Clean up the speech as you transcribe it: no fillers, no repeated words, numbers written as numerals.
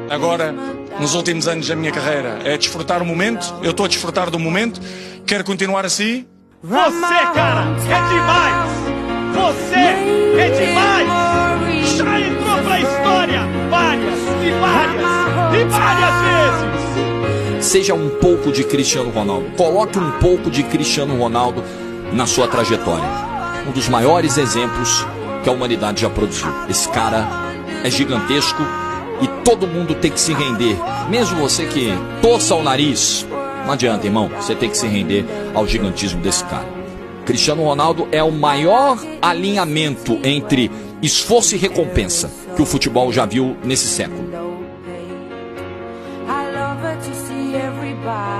agora, nos últimos anos da minha carreira, é desfrutar o momento. Eu estou a desfrutar do momento, quero continuar assim. Você, cara, é demais! Você é demais! Já entrou pra história várias vezes! Seja um pouco de Cristiano Ronaldo. Coloque um pouco de Cristiano Ronaldo na sua trajetória. Um dos maiores exemplos que a humanidade já produziu. Esse cara é gigantesco e todo mundo tem que se render. Mesmo você que torça o nariz, não adianta, irmão. Você tem que se render ao gigantismo desse cara. Cristiano Ronaldo é o maior alinhamento entre esforço e recompensa que o futebol já viu nesse século. I love her to see everybody.